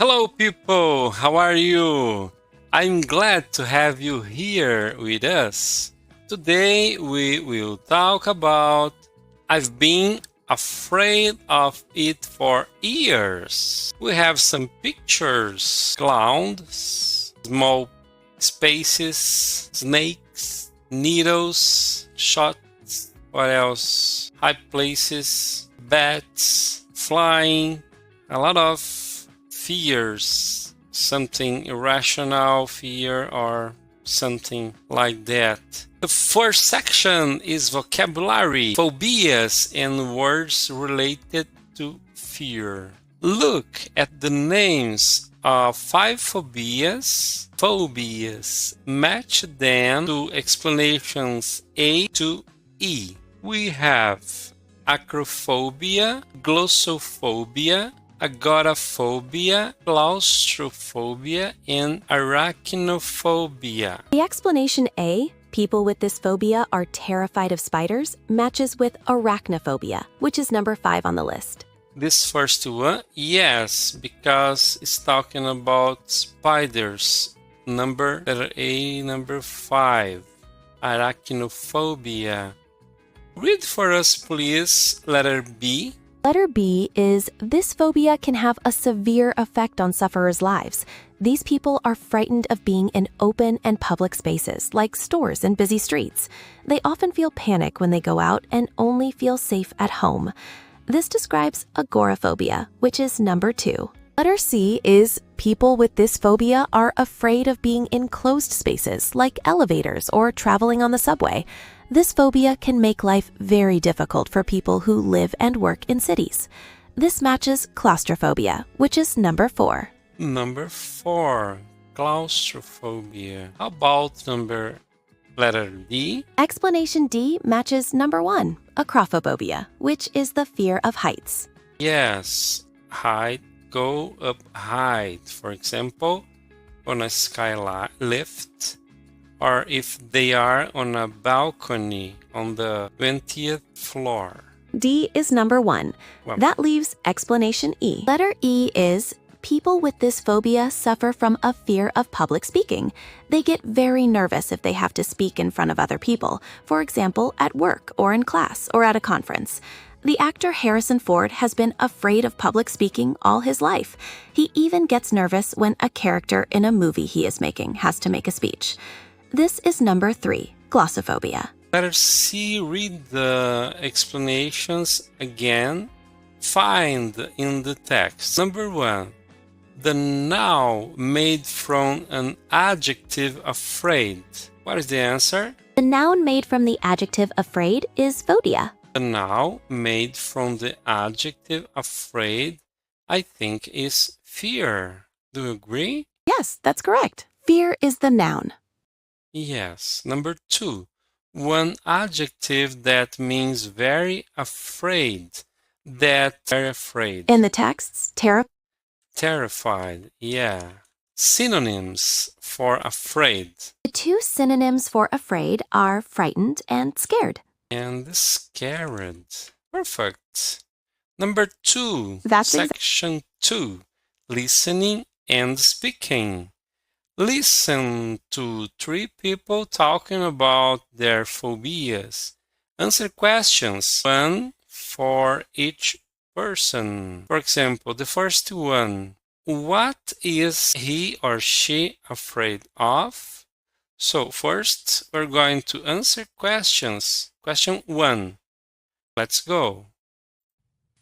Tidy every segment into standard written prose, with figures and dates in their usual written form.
Hello, people. How are you? I'm glad to have you here with us. Today we will talk about I've been afraid of it for years. We have some pictures, clowns, small spaces, snakes, needles, shots, what else? High places, bats, flying, a lot of fears, something irrational fear or something like that. The first section is vocabulary, phobias, and words related to fear. Look at the names of 5 phobias. Match them to explanations A to E. We have acrophobia, glossophobia, agoraphobia, claustrophobia, and arachnophobia. The explanation A, people with this phobia are terrified of spiders, matches with arachnophobia, which is number 5 on the list. This first one, yes, because it's talking about spiders. Letter A, number 5, arachnophobia. Read for us, please, letter B. Letter B is this phobia can have a severe effect on sufferers' lives. These people are frightened of being in open and public spaces, like stores and busy streets. They often feel panic when they go out and only feel safe at home. This describes agoraphobia, which is number 2. Letter C is people with this phobia are afraid of being in closed spaces, like elevators or traveling on the subway. This phobia can make life very difficult for people who live and work in cities. This matches claustrophobia, which is number 4. Number 4, claustrophobia. How about letter D? Explanation D matches number 1, acrophobia, which is the fear of heights. Yes, height, go up height. For example, on a skylight lift, or if they are on a balcony on the 20th floor. D is number 1. Well, that leaves explanation E. Letter E is people with this phobia suffer from a fear of public speaking. They get very nervous if they have to speak in front of other people, for example, at work or in class or at a conference. The actor Harrison Ford has been afraid of public speaking all his life. He even gets nervous when a character in a movie he is making has to make a speech. This is number 3, glossophobia. Letter C, read the explanations again. Find in the text. Number 1, the noun made from an adjective afraid. What is the answer? The noun made from the adjective afraid is phobia. The noun made from the adjective afraid, I think, is fear. Do you agree? Yes, that's correct. Fear is the noun. Yes. Number 2, one adjective that means very afraid. Very afraid. In the texts, Terrified, yeah. Synonyms for afraid. The 2 synonyms for afraid are frightened and scared. And scared. Perfect. Number 2, section 2, listening and speaking. Listen to 3 people talking about their phobias. Answer questions, 1 for each person. For example, the first one, what is he or she afraid of? So first, we're going to answer questions. Question 1. Let's go.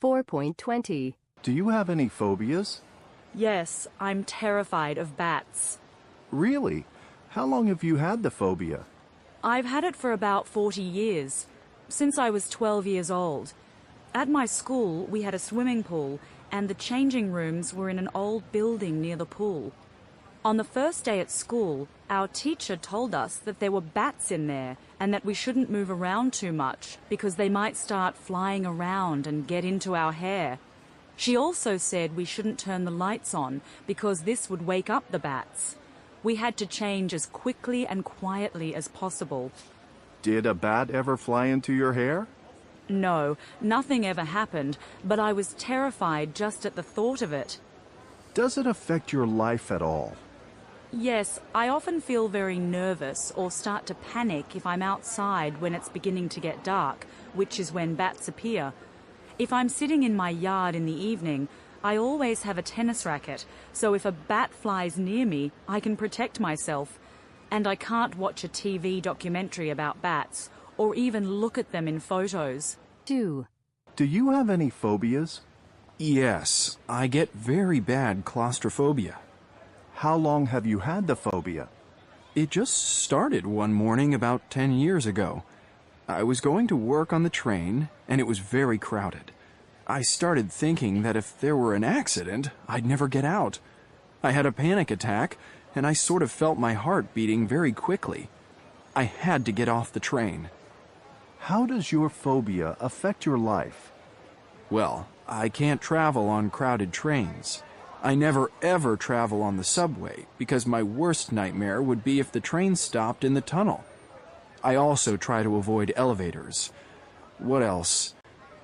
4.20. Do you have any phobias? Yes, I'm terrified of bats. Really? How long have you had the phobia? I've had it for about 40 years, since I was 12 years old. At my school, we had a swimming pool, and the changing rooms were in an old building near the pool. On the first day at school, our teacher told us that there were bats in there and that we shouldn't move around too much because they might start flying around and get into our hair. She also said we shouldn't turn the lights on because this would wake up the bats. We had to change as quickly and quietly as possible. Did a bat ever fly into your hair? No, nothing ever happened, but I was terrified just at the thought of it. Does it affect your life at all? Yes, I often feel very nervous or start to panic if I'm outside when it's beginning to get dark, which is when bats appear. If I'm sitting in my yard in the evening, I always have a tennis racket, so if a bat flies near me, I can protect myself. And I can't watch a TV documentary about bats, or even look at them in photos. 2. Do you have any phobias? Yes, I get very bad claustrophobia. How long have you had the phobia? It just started one morning about 10 years ago. I was going to work on the train, and it was very crowded. I started thinking that if there were an accident, I'd never get out. I had a panic attack, and I sort of felt my heart beating very quickly. I had to get off the train. How does your phobia affect your life? Well, I can't travel on crowded trains. I never ever travel on the subway because my worst nightmare would be if the train stopped in the tunnel. I also try to avoid elevators. What else?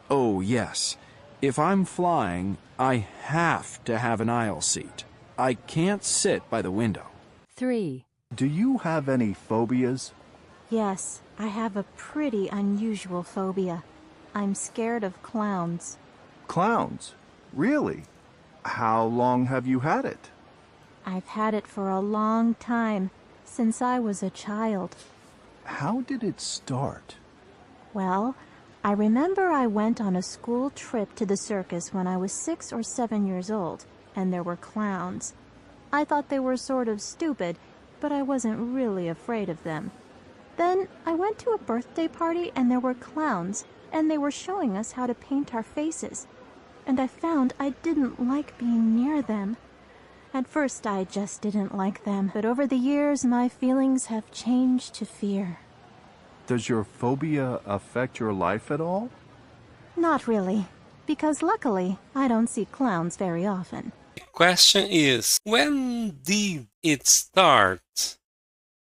Oh, yes. If I'm flying, I have to have an aisle seat. I can't sit by the window. 3. Do you have any phobias? Yes, I have a pretty unusual phobia. I'm scared of clowns. Clowns? Really? How long have you had it? I've had it for a long time, since I was a child. How did it start? Well, I remember I went on a school trip to the circus when I was 6 or 7 years old, and there were clowns. I thought they were sort of stupid, but I wasn't really afraid of them. Then I went to a birthday party and there were clowns, and they were showing us how to paint our faces. And I found I didn't like being near them. At first I just didn't like them, but over the years my feelings have changed to fear. Does your phobia affect your life at all? Not really, because luckily I don't see clowns very often. The question is, when did it start?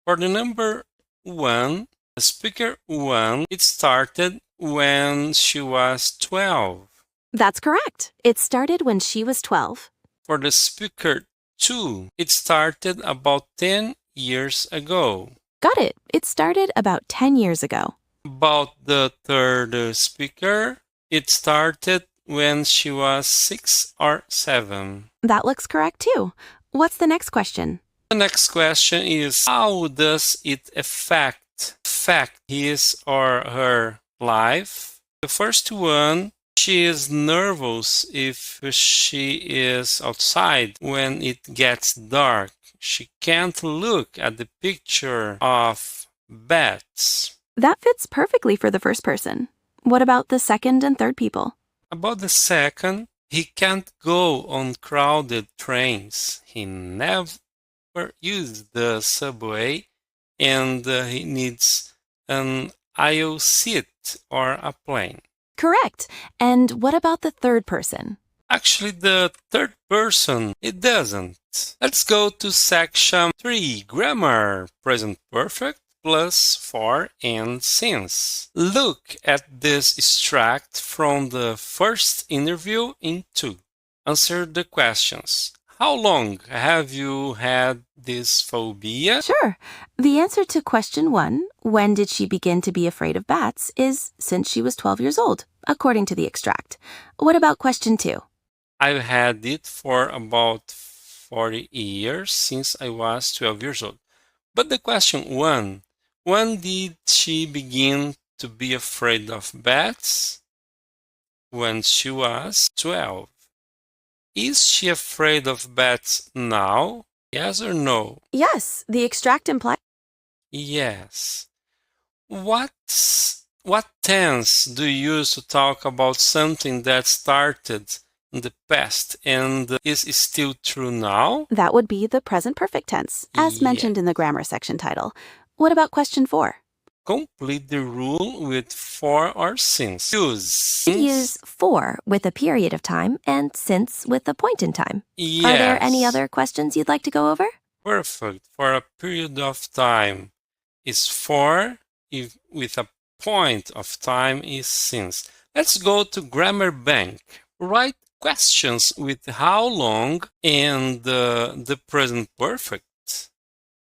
For the number 1, the speaker 1, it started when she was 12. That's correct. It started when she was 12. For the speaker 2, it started about 10 years ago. Got it. It started about 10 years ago. About the third speaker, it started when she was 6 or 7. That looks correct too. What's the next question? The next question is, how does it affect his or her life? The first one, she is nervous if she is outside when it gets dark. She can't look at the picture of bats. That fits perfectly for the first person. What about the second and third people? About the second, he can't go on crowded trains. He never used the subway, and he needs an aisle seat or a plane. Correct. And what about the third person? Actually, the third person, it doesn't. Let's go to section 3, grammar, present perfect, plus for and since. Look at this extract from the first interview in 2. Answer the questions. How long have you had this phobia? Sure. The answer to question 1, when did she begin to be afraid of bats, is since she was 12 years old, according to the extract. What about question 2? I've had it for about 40 years, since I was 12 years old. But the question 1, when did she begin to be afraid of bats? When she was 12. Is she afraid of bats now? Yes or no? Yes, the extract implies. Yes. What tense do you use to talk about something that started in the past and is still true now? That would be the present perfect tense, as mentioned in the grammar section title. What about question 4? Complete the rule with for or since. Use for with a period of time and since with a point in time. Yes. Are there any other questions you'd like to go over? Perfect. For a period of time is for, if with a point of time is since. Let's go to Grammar Bank. Write questions with how long and the present perfect.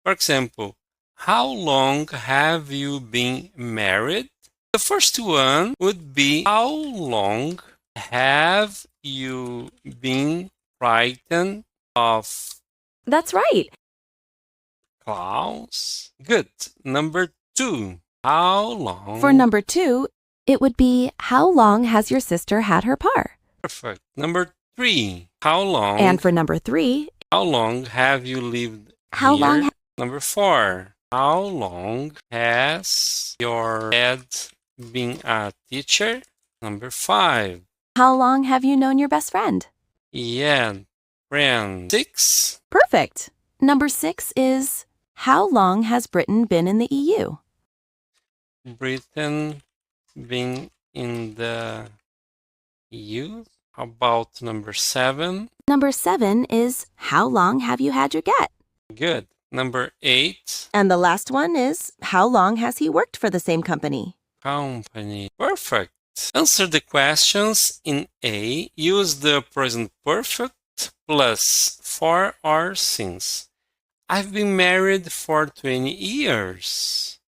For example, how long have you been married? The first one would be how long have you been frightened of That's right. clowns? Good. Number 2. How long? For number 2, it would be how long has your sister had her par? Perfect. Number 3. How long? And for number 3, How long have you lived how here? long Number 4. How long has your dad been a teacher? Number 5. how long have you known your best friend? Yeah, friend. 6. Perfect. Number 6 is how long has Britain been in the EU? Britain been in the EU. How about number 7? Number 7 is how long have you had your get? Good. Number 8. And the last one is how long has he worked for the same company? Company. Perfect. Answer the questions in A. Use the present perfect plus for or since. I've been married for 20 years.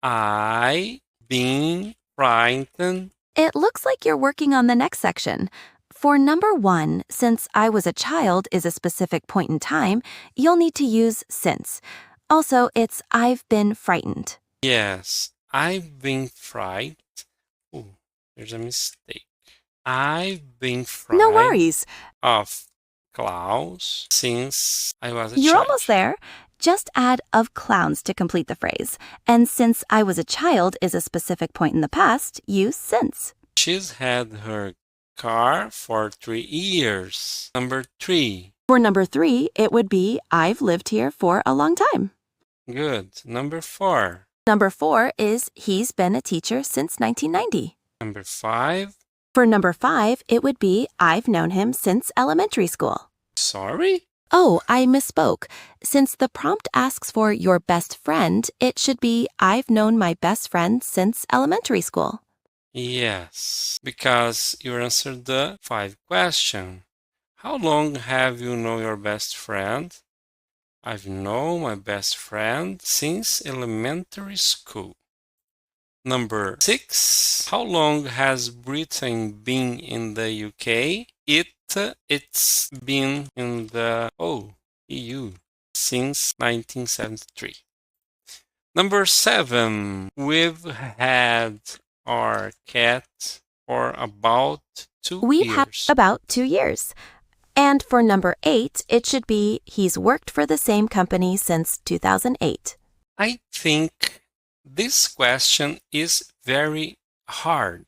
I've been frightened. It looks like you're working on the next section. For number 1, since I was a child is a specific point in time, you'll need to use since. Also, it's I've been frightened. Yes, I've been frightened. Oh, there's a mistake. I've been frightened No worries. of clowns since I was a You're child. almost there. Just add of clowns to complete the phrase. And since I was a child is a specific point in the past, use since. She's had her car for 3 years. Number 3. For number 3, it would be I've lived here for a long time. Good. Number 4. Number 4 is he's been a teacher since 1990. Number 5. For number 5, it would be I've known him since elementary school. Sorry? Oh, I misspoke. Since the prompt asks for your best friend, it should be I've known my best friend since elementary school. Yes, because you answered the 5 question. How long have you known your best friend? I've known my best friend since elementary school. Number 6. How long has Britain been in the UK? It's been in the EU since 1973. Number 7. We've had our cat for about 2 We've years. had about 2 years. And for number 8, it should be he's worked for the same company since 2008. I think this question is very hard.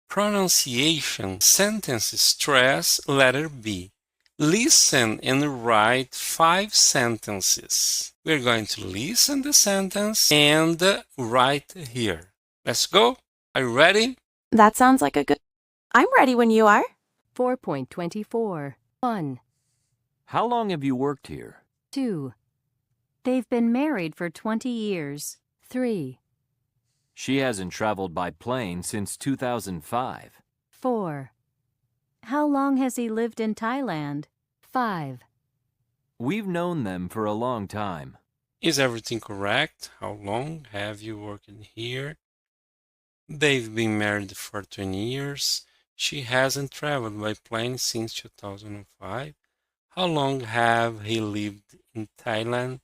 Pronunciation, sentence stress, letter B. Listen and write 5 sentences. We're going to listen the sentence and write here. Let's go. Are you ready? That sounds like a good... I'm ready when you are. 4.24. 1, How long have you worked here? 2. They've been married for 20 years. 3, She hasn't traveled by plane since 2005. 4. How long has he lived in Thailand? 5. We've known them for a long time. Is everything correct? How long have you worked here? They've been married for 20 years. She hasn't traveled by plane since 2005. How long have he lived in Thailand?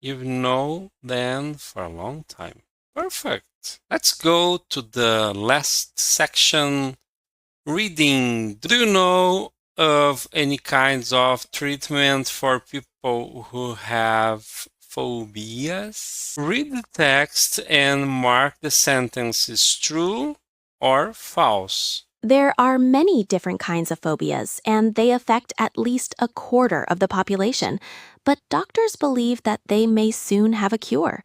You've known them for a long time. Perfect. Let's go to the last section, reading. Do you know of any kinds of treatment for people who have phobias? Read the text and mark the sentences true or false. There are many different kinds of phobias, and they affect at least a quarter of the population. But doctors believe that they may soon have a cure.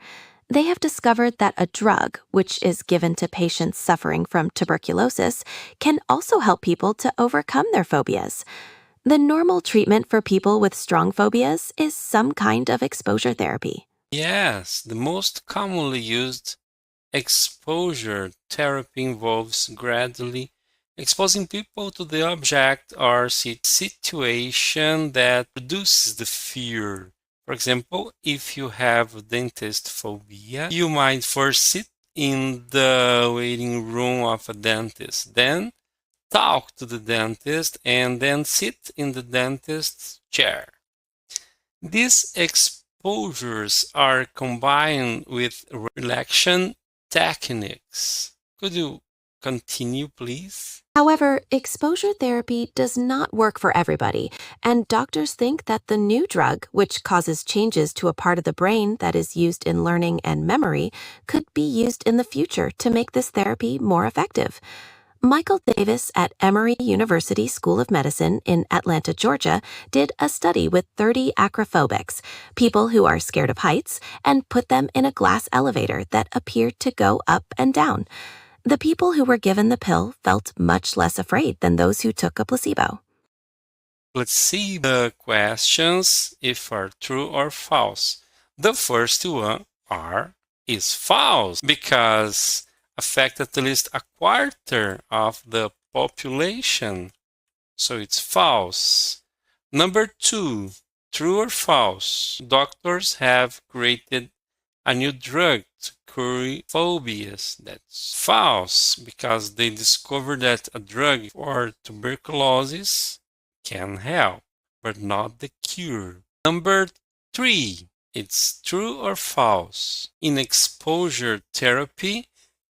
They have discovered that a drug, which is given to patients suffering from tuberculosis, can also help people to overcome their phobias. The normal treatment for people with strong phobias is some kind of exposure therapy. Yes, the most commonly used exposure therapy involves gradually exposing people to the object or situation that produces the fear. For example, if you have dentist phobia, you might first sit in the waiting room of a dentist, then talk to the dentist, and then sit in the dentist's chair. These exposures are combined with relaxation techniques. Could you continue, please? However, exposure therapy does not work for everybody, and doctors think that the new drug, which causes changes to a part of the brain that is used in learning and memory, could be used in the future to make this therapy more effective. Michael Davis at Emory University School of Medicine in Atlanta, Georgia, did a study with 30 acrophobics, people who are scared of heights, and put them in a glass elevator that appeared to go up and down. The people who were given the pill felt much less afraid than those who took a placebo. Let's see the questions if are true or false. The first one is false because affect at least a quarter of the population. So it's false. Number 2, true or false? Doctors have created a new drug to cure phobias. That's false because they discovered that a drug for tuberculosis can help, but not the cure. Number 3, it's true or false? In exposure therapy,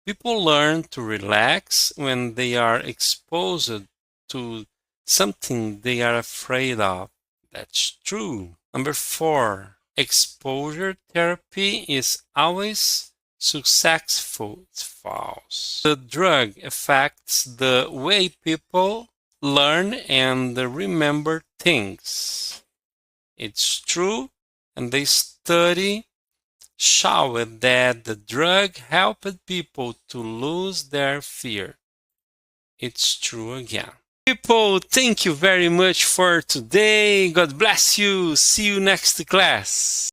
people learn to relax when they are exposed to something they are afraid of. That's true. Number 4, exposure therapy is always successful. It's false. The drug affects the way people learn and remember things. It's true, and the study showed that the drug helped people to lose their fear. It's true again. People, thank you very much for today. God bless you. See you next class.